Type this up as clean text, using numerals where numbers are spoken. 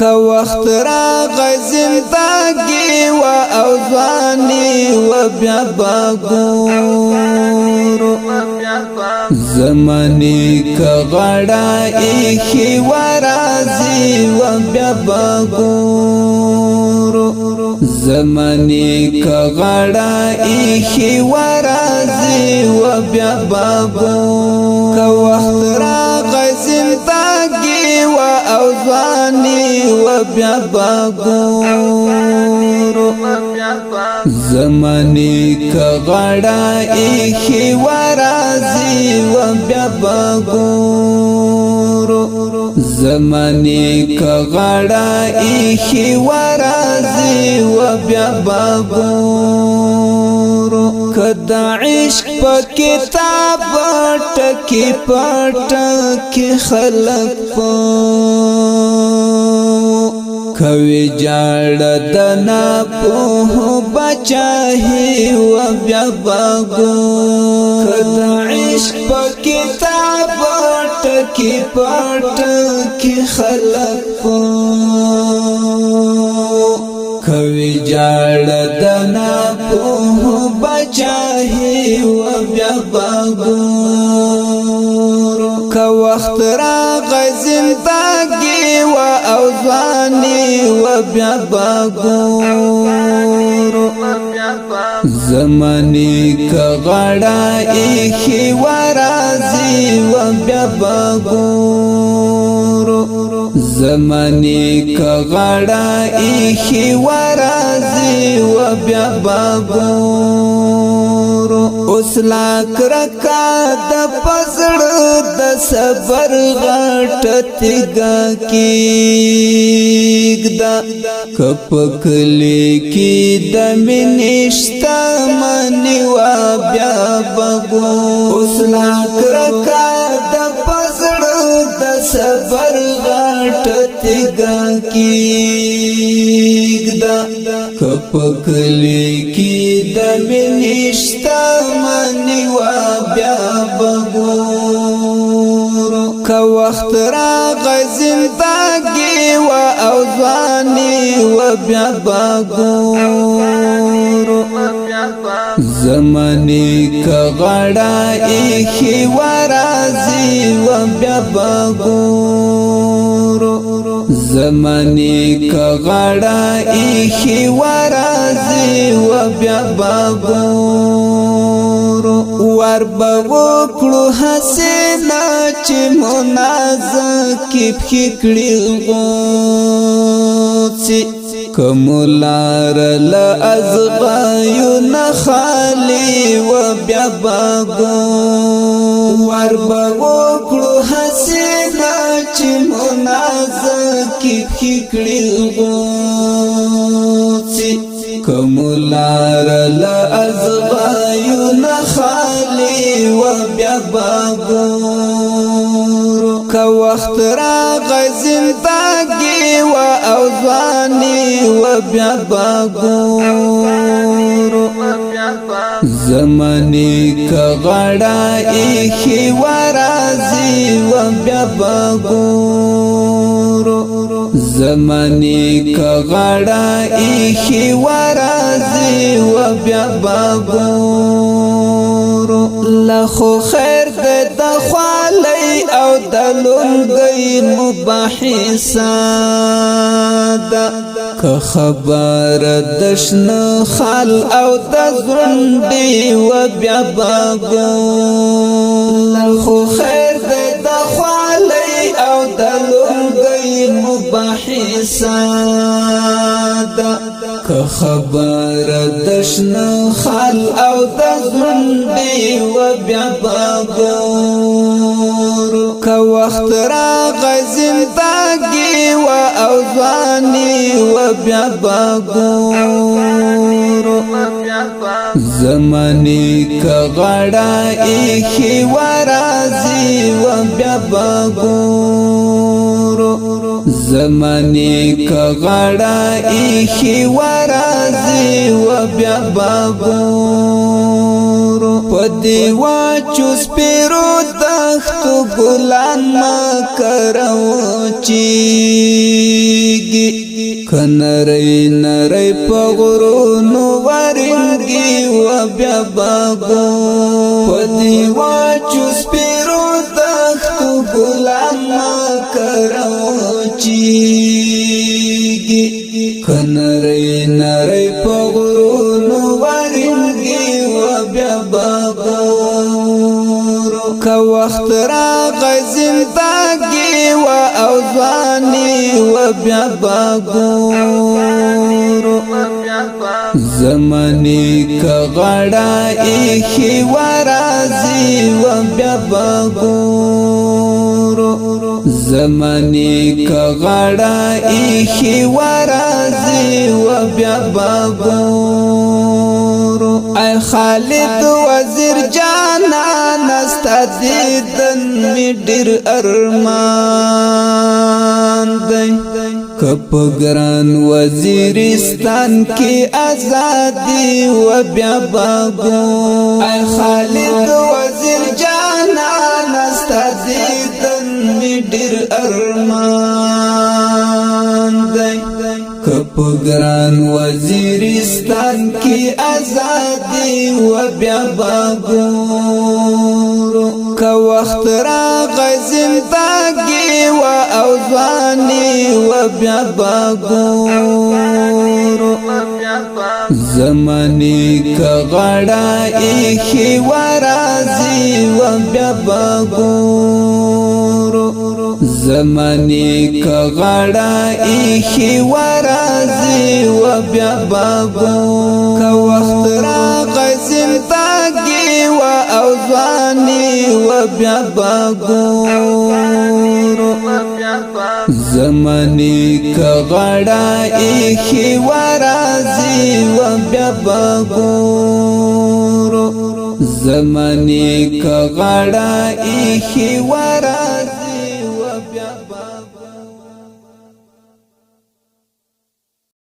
که وقت راغی زندگی و او ځواني و بیا به ګورو زماني که غړه ایښي و راځي و بیا به ګورو زماني که غړه ایښي و راځي و بیا به ګورو که وخت راغی زندگی و او ځواني و بیا به ګورو زماني که غړه ایښي و راځي و بیا به ګورو زماني که غړه ایښي و راځي و بیا به ګورو که د عشق په کتاب ټکي پټکي خلق کوي جاړه د ناپوه بچاهي و بیا به ګورو که د عشق په کتاب ټکي پټکي خلق کوي جاړه د ناپوه بچاهي و بیا به ګورو که وخت راغی زندگی و او ځواني و بیا به ګورو زماني که غړه ایښي و راځي و بیا به ګورو زماني که غړه ایښي و راځي و بیا به ګورو اوس لا کرکا د پزړه د صبر غټه تیګه کېږده که په کلي کې د مینې شتمني وه بیا به ګورو اوس لا کرکا د پزړه د صبر غټه تیګه کېږده که په کلي کې د مینې شتمني وه بیا به ګورو که وخت راغی زندگی و او ځواني و بیا به ګورو زماني که غړه ایښي و راځي و بیا به ګورو زماني که غړه ایښي و راځي و بیا به ګورو ور به وکړو هسې نه چې منازکې پښې کړي غوڅې که مو لاره له ازغایو نه خالي و بیا به ګورو ور به وکړو هسې نه چې منازکې پښې کړي غوڅې که مو لاره له ازغایو نه خالي و بیا به ګورو که وخت راغی زندگی و او ځواني و بیا به ګورو زماني که غړه ایښي و راځي و بیا به ګورو زماني که غړه ایښي و راځي و بیا به ګورو لخو خیر د خوالۍ او د لونګۍ مباحثه ده که خبره د شنه خال او د ځونډې و بیا به ګورو لخو خیر د خوالۍ او د لونګۍ مباحثه ده که خبره د شنه خال او د ځونډې و بیا به ګورو که وخت راغی زندگی و او ځواني و بیا به ګورو زماني که غړه ایښي و راځي و بیا به ګورو زماني که غړه ایښي و راځي و بیا به ګورو په دې واچو سپېرو د دختو ګلان ما کروچیږي کنرې نرې په غرونو ورنګي و بیا باغو پدی واچو سپیرو دختو ګلان ما کروچیږي کنرې نرې په غرونو ورنګي و بیا باغو که وخت راغی زندگی و او ځواني و بیا باګورو زماني که غړا ایخي و رازي و بیا باګورو زماني که غړا ایخي و رازي و بیا باګورو اے خالد وزیر جانا نستا دیدن می ډیر ارمان دی کپ ګران وزیرستان کی آزادی و بیا باغو اے خالد وزیر جانا نستا دیدن می ډیر ارمان دی کپ ګران وزیرستان کی آزادی و بیا باګورو که وخت راغی زندگی و او ځواني و بیا باګورو زماني که غړا ایخي و رازي و بیا باګورو زماني که غړا ایخي و رازي و بیا باګورو که وخت راغی زندگی و او ځواني و بیا باګورو زماني که غړا ایخي و رازي و بیا باګورو زماني که غړا ایخي و رازي و بیا باګورو